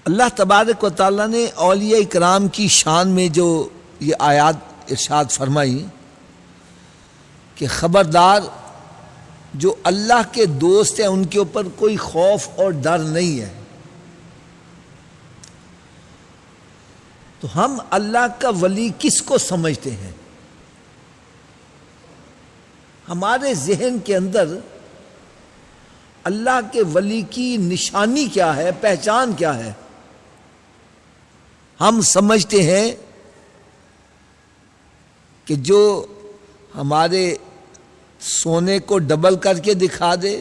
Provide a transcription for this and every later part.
اللہ تبارک و تعالیٰ نے اولیاء کرام کی شان میں جو یہ آیات ارشاد فرمائی کہ خبردار جو اللہ کے دوست ہیں ان کے اوپر کوئی خوف اور ڈر نہیں ہے، تو ہم اللہ کا ولی کس کو سمجھتے ہیں؟ ہمارے ذہن کے اندر اللہ کے ولی کی نشانی کیا ہے، پہچان کیا ہے؟ ہم سمجھتے ہیں کہ جو ہمارے سونے کو ڈبل کر کے دکھا دے،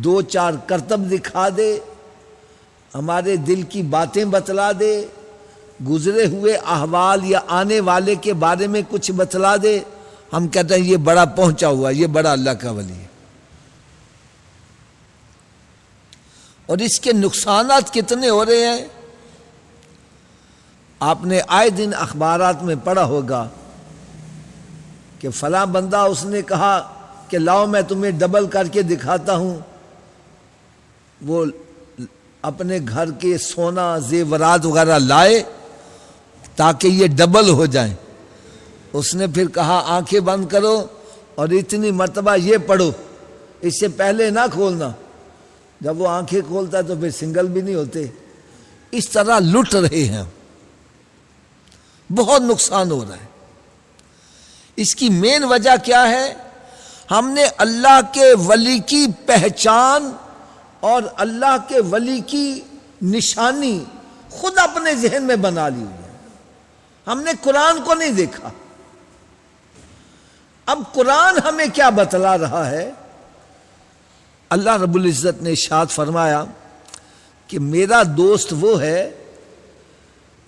دو چار کرتب دکھا دے، ہمارے دل کی باتیں بتلا دے، گزرے ہوئے احوال یا آنے والے کے بارے میں کچھ بتلا دے، ہم کہتے ہیں یہ بڑا پہنچا ہوا، یہ بڑا اللہ کا ولی ہے۔ اور اس کے نقصانات کتنے ہو رہے ہیں؟ آپ نے آئے دن اخبارات میں پڑھا ہوگا کہ فلاں بندہ اس نے کہا کہ لاؤ میں تمہیں ڈبل کر کے دکھاتا ہوں، وہ اپنے گھر کے سونا زیورات وغیرہ لائے تاکہ یہ ڈبل ہو جائیں۔ اس نے پھر کہا آنکھیں بند کرو اور اتنی مرتبہ یہ پڑھو، اس سے پہلے نہ کھولنا۔ جب وہ آنکھیں کھولتا ہے تو پھر سنگل بھی نہیں ہوتے۔ اس طرح لٹ رہے ہیں، بہت نقصان ہو رہا ہے۔ اس کی مین وجہ کیا ہے؟ ہم نے اللہ کے ولی کی پہچان اور اللہ کے ولی کی نشانی خود اپنے ذہن میں بنا لی ہوئی ہے۔ ہم نے قرآن کو نہیں دیکھا۔ اب قرآن ہمیں کیا بتلا رہا ہے؟ اللہ رب العزت نے ارشاد فرمایا کہ میرا دوست وہ ہے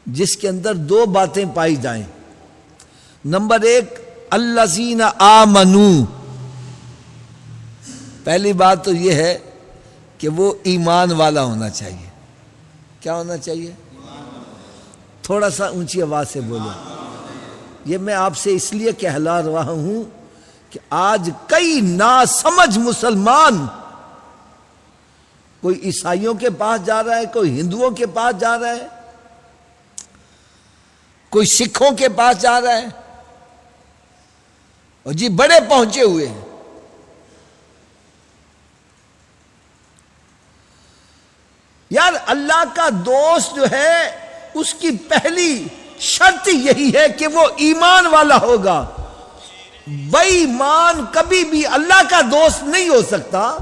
جس کے اندر دو باتیں پائی جائیں۔ نمبر ایک، الذین آمنوا، پہلی بات تو یہ ہے کہ وہ ایمان والا ہونا چاہیے۔ کیا ہونا چاہیے؟ تھوڑا سا اونچی آواز سے بولو۔ یہ میں آپ سے اس لیے کہلا رہا ہوں کہ آج کئی ناسمجھ مسلمان کوئی عیسائیوں کے پاس جا رہا ہے، کوئی ہندوؤں کے پاس جا رہا ہے، کوئی سکھوں کے پاس جا رہا ہے، اور جی بڑے پہنچے ہوئے ہیں۔ یار اللہ کا دوست جو ہے اس کی پہلی شرط یہی ہے کہ وہ ایمان والا ہوگا۔ بے ایمان کبھی بھی اللہ کا دوست نہیں ہو سکتا۔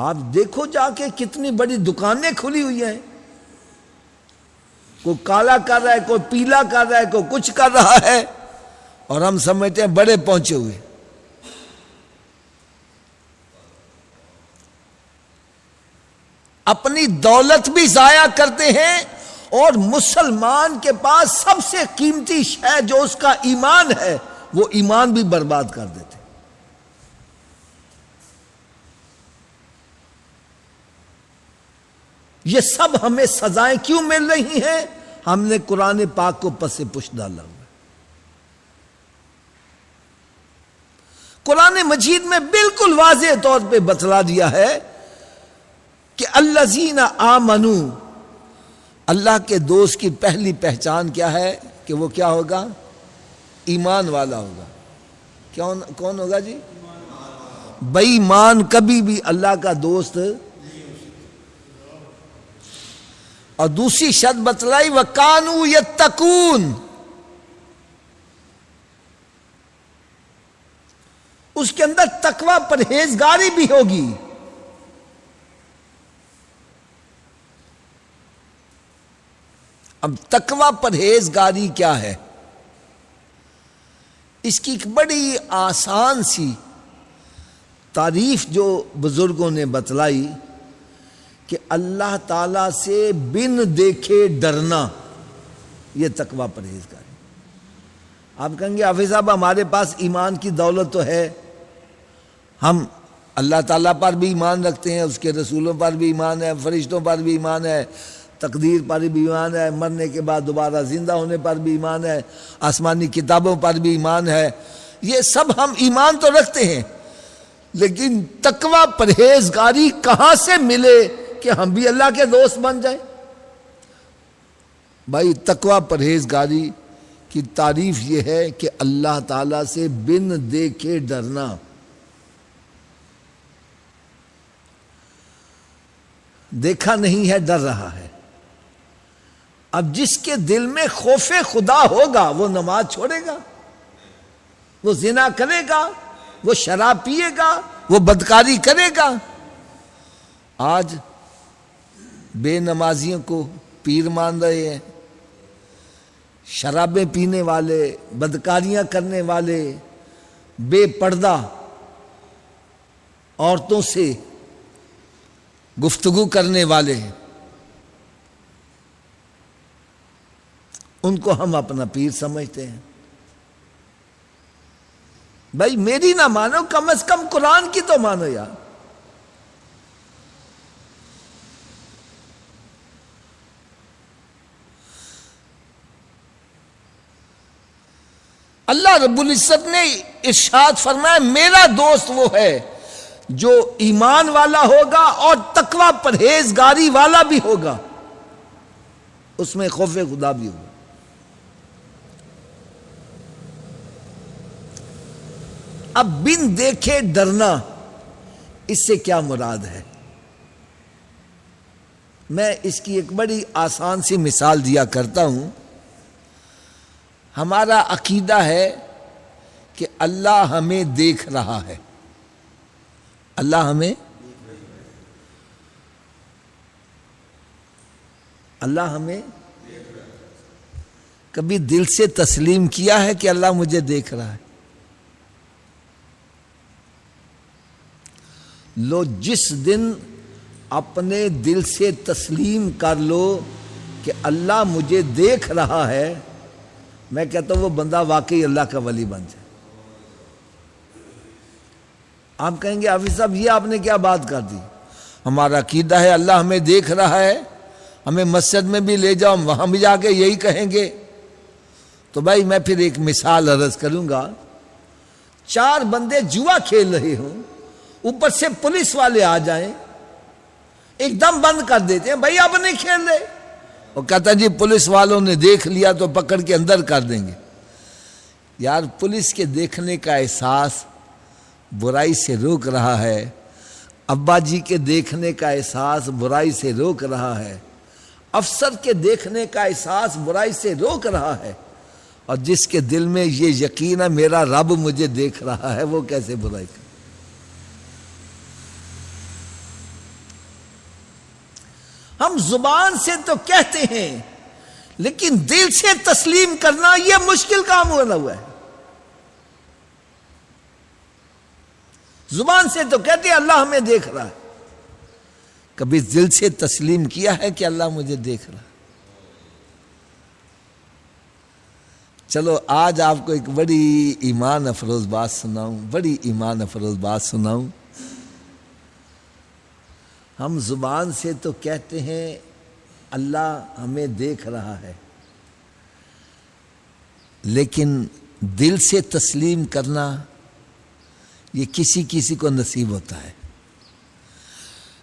آپ دیکھو جا کے کتنی بڑی دکانیں کھلی ہوئی ہیں، کوئی کالا کر رہا ہے، کوئی پیلا کر رہا ہے، کوئی کچھ کر رہا ہے، اور ہم سمجھتے ہیں بڑے پہنچے ہوئے۔ اپنی دولت بھی ضائع کرتے ہیں، اور مسلمان کے پاس سب سے قیمتی شے جو اس کا ایمان ہے وہ ایمان بھی برباد کر دیتے۔ یہ سب ہمیں سزائیں کیوں مل رہی ہیں؟ ہم نے قرآن پاک کو پس پش ڈالا ہوا۔ قرآن مجید میں بالکل واضح طور پہ بتلا دیا ہے کہ الذین آمنوا، اللہ کے دوست کی پہلی پہچان کیا ہے کہ وہ کیا ہوگا؟ ایمان والا ہوگا۔ کون ہوگا جی؟ بے ایمان کبھی بھی اللہ کا دوست۔ اور دوسری شرط بتلائی وَكَانُوا يَتَّقُونَ، اس کے اندر تقوی پرہیزگاری بھی ہوگی۔ اب تقوی پرہیزگاری کیا ہے؟ اس کی ایک بڑی آسان سی تعریف جو بزرگوں نے بتلائی کہ اللہ تعالیٰ سے بن دیکھے ڈرنا، یہ تقوی پرہیزگاری۔ آپ کہیں گے حافظ صاحب ہمارے پاس ایمان کی دولت تو ہے، ہم اللہ تعالیٰ پر بھی ایمان رکھتے ہیں، اس کے رسولوں پر بھی ایمان ہے، فرشتوں پر بھی ایمان ہے، تقدیر پر بھی ایمان ہے، مرنے کے بعد دوبارہ زندہ ہونے پر بھی ایمان ہے، آسمانی کتابوں پر بھی ایمان ہے، یہ سب ہم ایمان تو رکھتے ہیں، لیکن تقوی پرہیزگاری کہاں سے ملے کہ ہم بھی اللہ کے دوست بن جائیں۔ بھائی تقوی پرہیزگاری کی تعریف یہ ہے کہ اللہ تعالیٰ سے بن دیکھے ڈرنا۔ دیکھا نہیں ہے، ڈر رہا ہے۔ اب جس کے دل میں خوف خدا ہوگا وہ نماز چھوڑے گا، وہ زنا کرے گا، وہ شراب پیے گا، وہ بدکاری کرے گا۔ آج بے نمازیوں کو پیر مان رہے ہیں، شرابیں پینے والے، بدکاریاں کرنے والے، بے پردہ عورتوں سے گفتگو کرنے والے، ان کو ہم اپنا پیر سمجھتے ہیں۔ بھائی میری نہ مانو، کم از کم قرآن کی تو مانو یار۔ اللہ رب العزت نے ارشاد فرمایا میرا دوست وہ ہے جو ایمان والا ہوگا اور تقوی پرہیزگاری والا بھی ہوگا، اس میں خوف خدا بھی ہوگا۔ اب بن دیکھے ڈرنا، اس سے کیا مراد ہے؟ میں اس کی ایک بڑی آسان سی مثال دیا کرتا ہوں۔ ہمارا عقیدہ ہے کہ اللہ ہمیں دیکھ رہا ہے، اللہ ہمیں کبھی دل سے تسلیم کیا ہے کہ اللہ مجھے دیکھ رہا ہے؟ لو جس دن اپنے دل سے تسلیم کر لو کہ اللہ مجھے دیکھ رہا ہے، میں کہتا ہوں وہ بندہ واقعی اللہ کا ولی بن جائے۔ آپ کہیں گے حافظ صاحب یہ آپ نے کیا بات کر دی؟ ہمارا عقیدہ ہے اللہ ہمیں دیکھ رہا ہے، ہمیں مسجد میں بھی لے جاؤ وہاں بھی جا کے یہی کہیں گے۔ تو بھائی میں پھر ایک مثال عرض کروں گا۔ 4 بندے جوا کھیل رہے ہوں، اوپر سے پولیس والے آ جائیں، ایک دم بند کر دیتے ہیں، بھائی اب نہیں کھیل رہے۔ وہ کہتا جی پولیس والوں نے دیکھ لیا تو پکڑ کے اندر کر دیں گے۔ یار پولیس کے دیکھنے کا احساس برائی سے روک رہا ہے، ابا جی کے دیکھنے کا احساس برائی سے روک رہا ہے، افسر کے دیکھنے کا احساس برائی سے روک رہا ہے، اور جس کے دل میں یہ یقین ہے میرا رب مجھے دیکھ رہا ہے، وہ کیسے برائی کرے؟ ہم زبان سے تو کہتے ہیں لیکن دل سے تسلیم کرنا یہ مشکل کام ہوا ہے۔ زبان سے تو کہتے ہیں اللہ ہمیں دیکھ رہا ہے، کبھی دل سے تسلیم کیا ہے کہ اللہ مجھے دیکھ رہا ہے؟ چلو آج آپ کو ایک بڑی ایمان افروز بات سناؤں، ہم زبان سے تو کہتے ہیں اللہ ہمیں دیکھ رہا ہے، لیکن دل سے تسلیم کرنا یہ کسی کو نصیب ہوتا ہے۔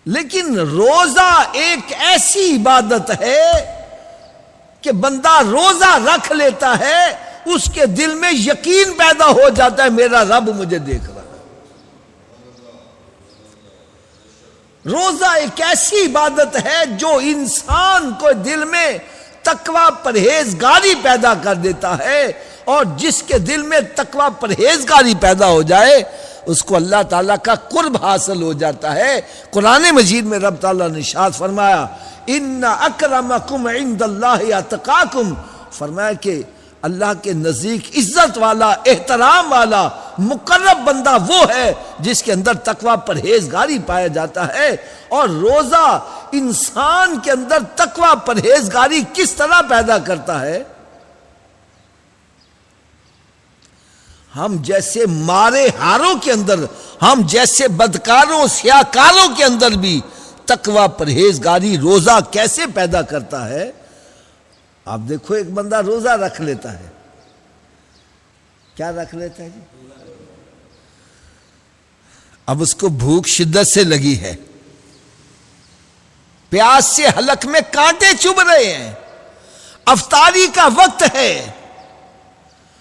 لیکن روزہ ایک ایسی عبادت ہے کہ بندہ روزہ رکھ لیتا ہے، اس کے دل میں یقین پیدا ہو جاتا ہے میرا رب مجھے دیکھ رہا ہے۔ روزہ ایک ایسی عبادت ہے جو انسان کو دل میں تقوی پرہیزگاری پیدا کر دیتا ہے، اور جس کے دل میں تقوی پرہیزگاری پیدا ہو جائے اس کو اللہ تعالیٰ کا قرب حاصل ہو جاتا ہے۔ قرآن مجید میں رب تعالیٰ نے ارشاد فرمایا ان اکرمکم عند اللہ اتقاکم، فرمایا کہ اللہ کے نزدیک عزت والا، احترام والا، مقرب بندہ وہ ہے جس کے اندر تقوی پرہیزگاری پایا جاتا ہے۔ اور روزہ انسان کے اندر تقوی پرہیزگاری کس طرح پیدا کرتا ہے؟ ہم جیسے مارے ہاروں کے اندر، ہم جیسے بدکاروں سیاکاروں کے اندر بھی تقوی پرہیزگاری روزہ کیسے پیدا کرتا ہے؟ آپ دیکھو ایک بندہ روزہ رکھ لیتا ہے، کیا رکھ لیتا ہے جی؟ اب اس کو بھوک شدت سے لگی ہے، پیاس سے حلق میں کانٹے چبھ رہے ہیں، افطاری کا وقت ہے،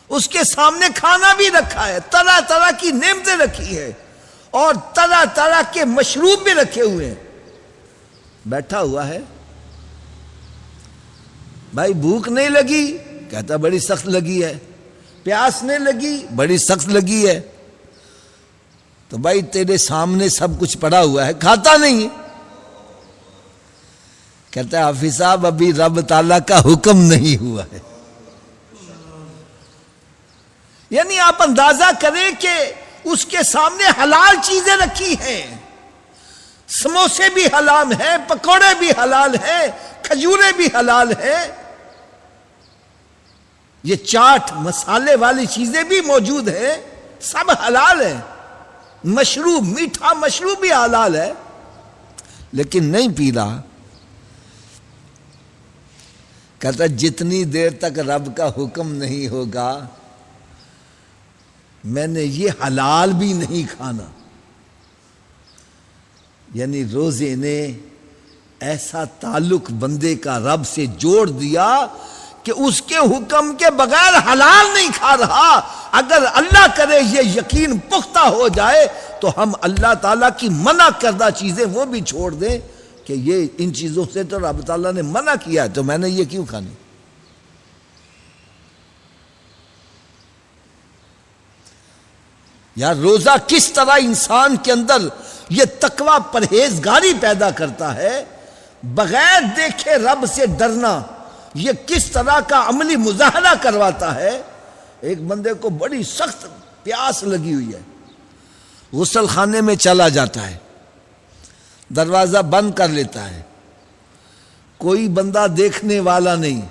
اس کے سامنے کھانا بھی رکھا ہے، طرح طرح کی نعمتیں رکھی ہے اور طرح طرح کے مشروب بھی رکھے ہوئے ہیں، بیٹھا ہوا ہے۔ بھائی بھوک نہیں لگی؟ کہتا بڑی سخت لگی ہے۔ پیاس نہیں لگی؟ بڑی سخت لگی ہے۔ تو بھائی تیرے سامنے سب کچھ پڑا ہوا ہے، کھاتا نہیں؟ کہتا ہے حافظ صاحب ابھی رب تعالیٰ کا حکم نہیں ہوا ہے۔ یعنی آپ اندازہ کریں کہ اس کے سامنے حلال چیزیں رکھی ہیں، سموسے بھی حلال ہیں، پکوڑے بھی حلال ہیں، کھجورے بھی حلال ہیں، یہ چاٹ مسالے والی چیزیں بھی موجود ہیں، سب حلال ہیں، مشروب میٹھا مشروب بھی حلال ہے، لیکن نہیں پی رہا۔ کہتا جتنی دیر تک رب کا حکم نہیں ہوگا میں نے یہ حلال بھی نہیں کھانا۔ یعنی روزے نے ایسا تعلق بندے کا رب سے جوڑ دیا کہ اس کے حکم کے بغیر حلال نہیں کھا رہا۔ اگر اللہ کرے یہ یقین پختہ ہو جائے تو ہم اللہ تعالیٰ کی منع کردہ چیزیں وہ بھی چھوڑ دیں کہ یہ ان چیزوں سے تو رب تعالیٰ نے منع کیا ہے تو میں نے یہ کیوں کھانی۔ یار روزہ کس طرح انسان کے اندر یہ تقوی پرہیزگاری پیدا کرتا ہے، بغیر دیکھے رب سے ڈرنا، یہ کس طرح کا عملی مظاہرہ کرواتا ہے۔ ایک بندے کو بڑی سخت پیاس لگی ہوئی ہے، غسل خانے میں چلا جاتا ہے، دروازہ بند کر لیتا ہے، کوئی بندہ دیکھنے والا نہیں،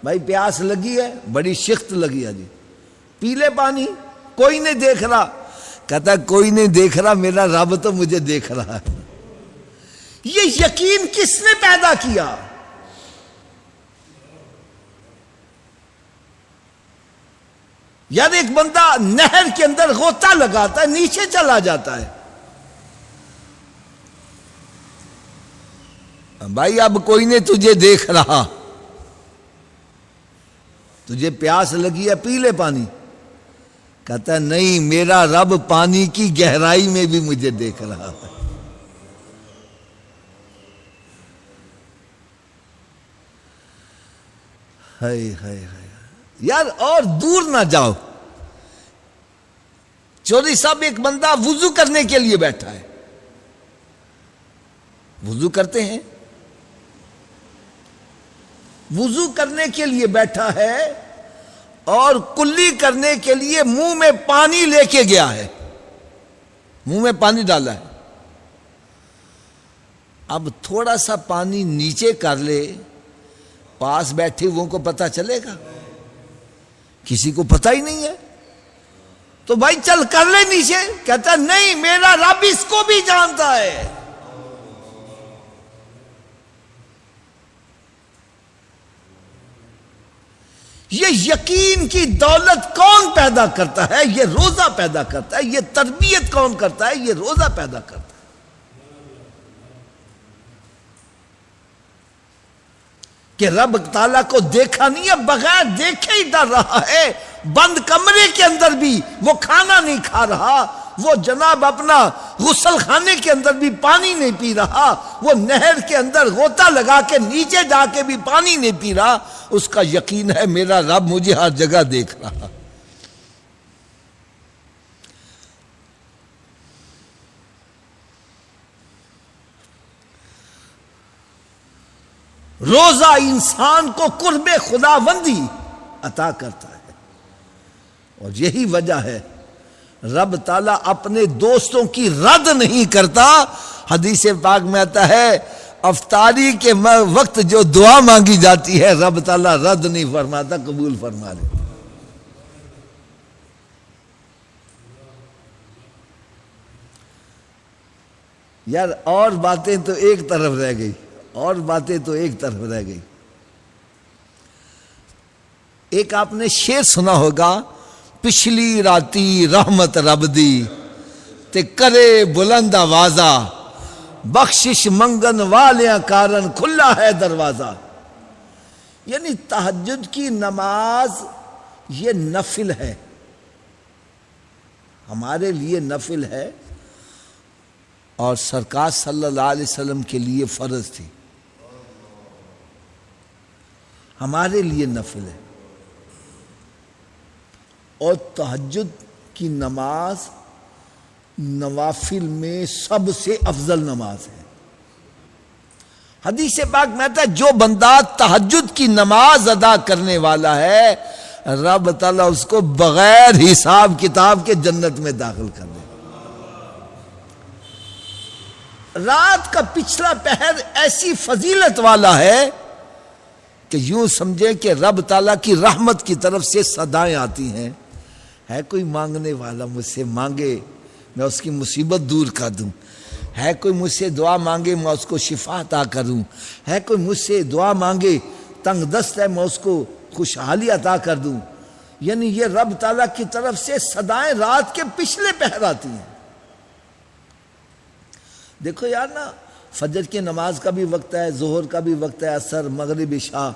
بھائی پیاس لگی ہے، بڑی سخت لگی ہے جی، پی لے پانی، کوئی نہیں دیکھ رہا۔ کہتا کوئی نہیں دیکھ رہا، میرا رب تو مجھے دیکھ رہا ہے۔ یہ یقین کس نے پیدا کیا؟ یار ایک بندہ نہر کے اندر غوطہ لگاتا ہے، نیچے چلا جاتا ہے، بھائی اب کوئی نہیں تجھے دیکھ رہا، تجھے پیاس لگی ہے پی لے پانی۔ کہتا ہے نہیں، میرا رب پانی کی گہرائی میں بھی مجھے دیکھ رہا ہے۔ ہائے ہائے ہائے یار، اور دور نہ جاؤ، چودھری صاحب ایک بندہ وضو کرنے کے لیے بیٹھا ہے، وضو کرتے ہیں، وضو کرنے کے لیے بیٹھا ہے اور کلی کرنے کے لیے منہ میں پانی لے کے گیا ہے، منہ میں پانی ڈالا ہے، اب تھوڑا سا پانی نیچے کر لے، پاس بیٹھے وہ کو پتہ چلے گا؟ کسی کو پتہ ہی نہیں ہے، تو بھائی چل کر لے نیچے۔ کہتا نہیں، میرا رب اس کو بھی جانتا ہے۔ یہ یقین کی دولت کون پیدا کرتا ہے؟ یہ روزہ پیدا کرتا ہے۔ یہ تربیت کون کرتا ہے؟ یہ روزہ پیدا کرتا ہے۔ کہ رب تعالیٰ کو دیکھا نہیں ہے، بغیر دیکھے ہی ڈر رہا ہے، بند کمرے کے اندر بھی وہ کھانا نہیں کھا رہا، وہ جناب اپنا غسل خانے کے اندر بھی پانی نہیں پی رہا، وہ نہر کے اندر غوطہ لگا کے نیچے جا کے بھی پانی نہیں پی رہا، اس کا یقین ہے میرا رب مجھے ہر جگہ دیکھ رہا۔ روزہ انسان کو قرب خداوندی عطا کرتا ہے، اور یہی وجہ ہے رب تعالیٰ اپنے دوستوں کی رد نہیں کرتا۔ حدیث پاک میں آتا ہے افطاری کے وقت جو دعا مانگی جاتی ہے رب تعالیٰ رد نہیں فرماتا، قبول فرما لیتا۔ یار اور باتیں تو ایک طرف رہ گئی، اور باتیں تو ایک طرف رہ گئی۔ ایک آپ نے شعر سنا ہوگا، پچھلی راتی رحمت رب دی تے کرے بلند آوازہ، بخشش منگن والیاں کارن کھلا ہے دروازہ. یعنی تہجد کی نماز یہ نفل ہے، ہمارے لیے نفل ہے، اور سرکار صلی اللہ علیہ وسلم کے لیے فرض تھی، ہمارے لیے نفل ہے. اور تہجد کی نماز نوافل میں سب سے افضل نماز ہے. حدیث پاک میں آتا ہے جو بندہ تہجد کی نماز ادا کرنے والا ہے رب تعالیٰ اس کو بغیر حساب کتاب کے جنت میں داخل کر دے. رات کا پچھلا پہر ایسی فضیلت والا ہے کہ یوں سمجھیں کہ رب تعالیٰ کی رحمت کی طرف سے صدائیں آتی ہیں، ہے کوئی مانگنے والا مجھ سے مانگے میں اس کی مصیبت دور کر دوں، ہے کوئی مجھ سے دعا مانگے میں اس کو شفا عطا کروں، ہے کوئی مجھ سے دعا مانگے تنگ دست ہے میں اس کو خوشحالی عطا کر دوں. یعنی یہ رب تعالیٰ کی طرف سے صدائیں رات کے پچھلے پہر آتی ہیں. دیکھو یار نا، فجر کی نماز کا بھی وقت ہے، ظہر کا بھی وقت ہے، عصر، مغرب، عشاء،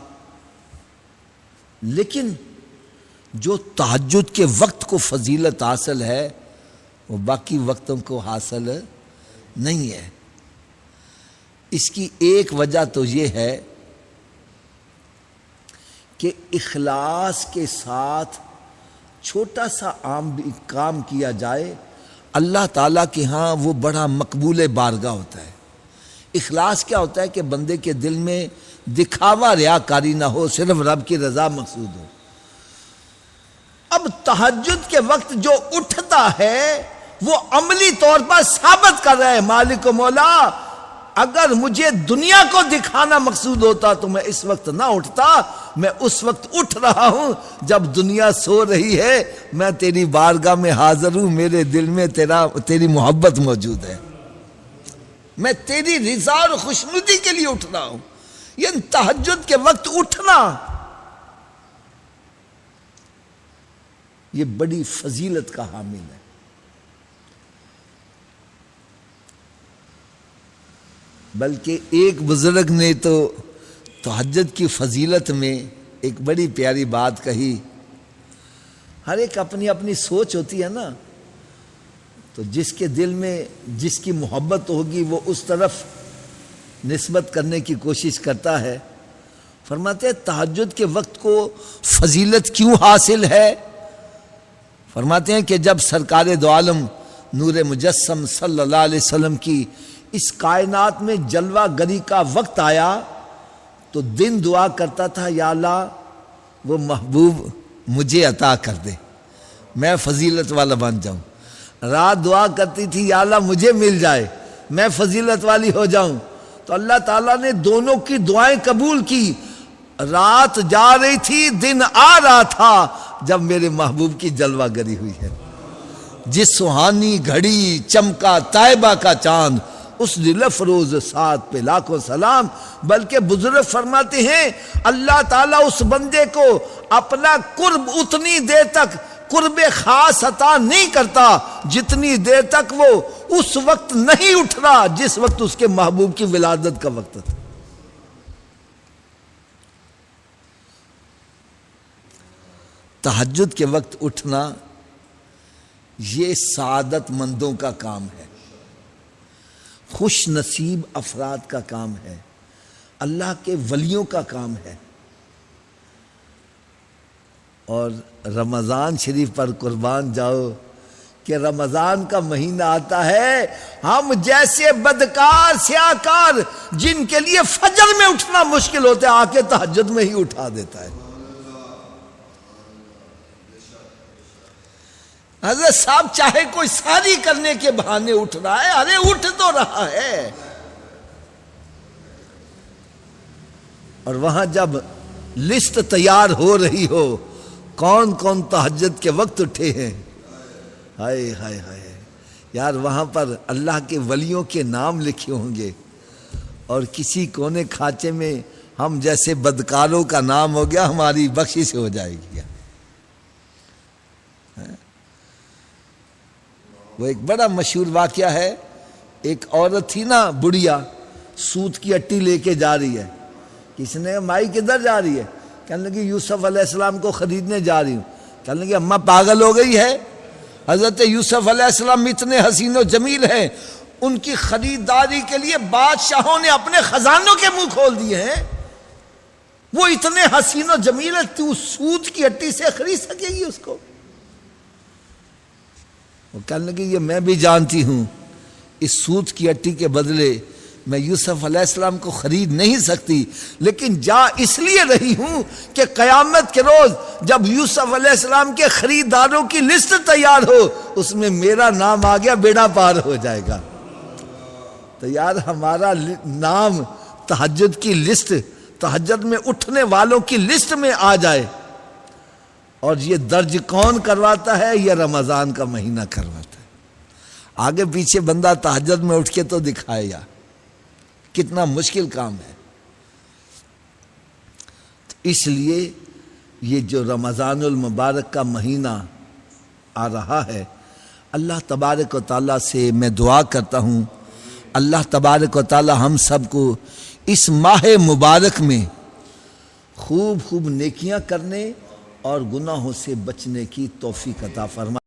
لیکن جو تہجد کے وقت کو فضیلت حاصل ہے وہ باقی وقتوں کو حاصل نہیں ہے. اس کی ایک وجہ تو یہ ہے کہ اخلاص کے ساتھ چھوٹا سا عام بھی کام کیا جائے اللہ تعالیٰ کے ہاں وہ بڑا مقبول بارگاہ ہوتا ہے. اخلاص کیا ہوتا ہے کہ بندے کے دل میں دکھاوا ریاکاری نہ ہو، صرف رب کی رضا مقصود ہو. اب تہجد کے وقت جو اٹھتا ہے وہ عملی طور پر ثابت کر رہا ہے مالک و مولا اگر مجھے دنیا کو دکھانا مقصود ہوتا تو میں اس وقت نہ اٹھتا، میں اس وقت اٹھ رہا ہوں جب دنیا سو رہی ہے، میں تیری بارگاہ میں حاضر ہوں، میرے دل میں تیری محبت موجود ہے، میں تیری رضا اور خوشنودی کے لیے اٹھ رہا ہوں. یہ تہجد کے وقت اٹھنا یہ بڑی فضیلت کا حامل ہے. بلکہ ایک بزرگ نے تو تہجد کی فضیلت میں ایک بڑی پیاری بات کہی. ہر ایک اپنی اپنی سوچ ہوتی ہے نا، تو جس کے دل میں جس کی محبت ہوگی وہ اس طرف نسبت کرنے کی کوشش کرتا ہے. فرماتے ہیں تہجد کے وقت کو فضیلت کیوں حاصل ہے؟ فرماتے ہیں کہ جب سرکار دو عالم نور مجسم صلی اللہ علیہ وسلم کی اس کائنات میں جلوہ گری کا وقت آیا تو دن دعا کرتا تھا یا اللہ وہ محبوب مجھے عطا کر دے، میں فضیلت والا بن جاؤں. رات دعا کرتی تھی یا اللہ مجھے مل جائے، میں فضیلت والی ہو جاؤں. تو اللہ تعالیٰ نے دونوں کی دعائیں قبول کی. رات جا رہی تھی، دن آ رہا تھا جب میرے محبوب کی جلوہ گری ہوئی ہے. جس سہانی گھڑی چمکا طیبہ کا چاند، اس دل افروز ساتھ پہ لاکھوں سلام. بلکہ بزرگ فرماتے ہیں اللہ تعالیٰ اس بندے کو اپنا قرب اتنی دیر تک قرب خاص عطا نہیں کرتا جتنی دیر تک وہ اس وقت نہیں اٹھ رہا جس وقت اس کے محبوب کی ولادت کا وقت تھا. تہجد کے وقت اٹھنا یہ سعادت مندوں کا کام ہے، خوش نصیب افراد کا کام ہے، اللہ کے ولیوں کا کام ہے. اور رمضان شریف پر قربان جاؤ کہ رمضان کا مہینہ آتا ہے، ہم جیسے بدکار سیاکار جن کے لیے فجر میں اٹھنا مشکل ہوتا ہے آ کے تہجد میں ہی اٹھا دیتا ہے. حضرت صاحب چاہے کوئی ساری کرنے کے بہانے اٹھ رہا ہے، ارے اٹھ تو رہا ہے. اور وہاں جب لسٹ تیار ہو رہی ہو کون کون تہجد کے وقت اٹھے ہیں، ہائے ہائے ہائے یار، وہاں پر اللہ کے ولیوں کے نام لکھے ہوں گے اور کسی کونے کھانچے میں ہم جیسے بدکاروں کا نام ہو گیا، ہماری بخشش ہو جائے گی. وہ ایک بڑا مشہور واقعہ ہے، ایک عورت تھی نا بڑھیا، سوت کی اٹی لے کے جا رہی ہے. کسی نے مائی کدھر جا رہی ہے؟ کہنے لگی یوسف علیہ السلام کو خریدنے جا رہی ہوں. کہنے لگی اماں پاگل ہو گئی ہے؟ حضرت یوسف علیہ السلام اتنے حسین و جمیل ہیں، ان کی خریداری کے لیے بادشاہوں نے اپنے خزانوں کے منہ کھول دیے ہیں. وہ اتنے حسین و جمیل ہے، تو سوت کی اٹی سے خرید سکے گی اس کو؟ وہ کہنے لگی یہ میں بھی جانتی ہوں، اس سوت کی اٹی کے بدلے میں یوسف علیہ السلام کو خرید نہیں سکتی، لیکن جا اس لیے رہی ہوں کہ قیامت کے روز جب یوسف علیہ السلام کے خریداروں کی لسٹ تیار ہو، اس میں میرا نام آ گیا، بیڑا پار ہو جائے گا. تو یار ہمارا نام تہجد کی لسٹ، تہجد میں اٹھنے والوں کی لسٹ میں آ جائے. اور یہ درج کون کرواتا ہے؟ یہ رمضان کا مہینہ کرواتا ہے. آگے پیچھے بندہ تہجد میں اٹھ کے تو دکھائے گا، کتنا مشکل کام ہے. تو اس لیے یہ جو رمضان المبارک کا مہینہ آ رہا ہے، اللہ تبارک و تعالیٰ سے میں دعا کرتا ہوں، اللہ تبارک و تعالیٰ ہم سب کو اس ماہ مبارک میں خوب خوب نیکیاں کرنے اور گناہوں سے بچنے کی توفیق عطا فرمائے.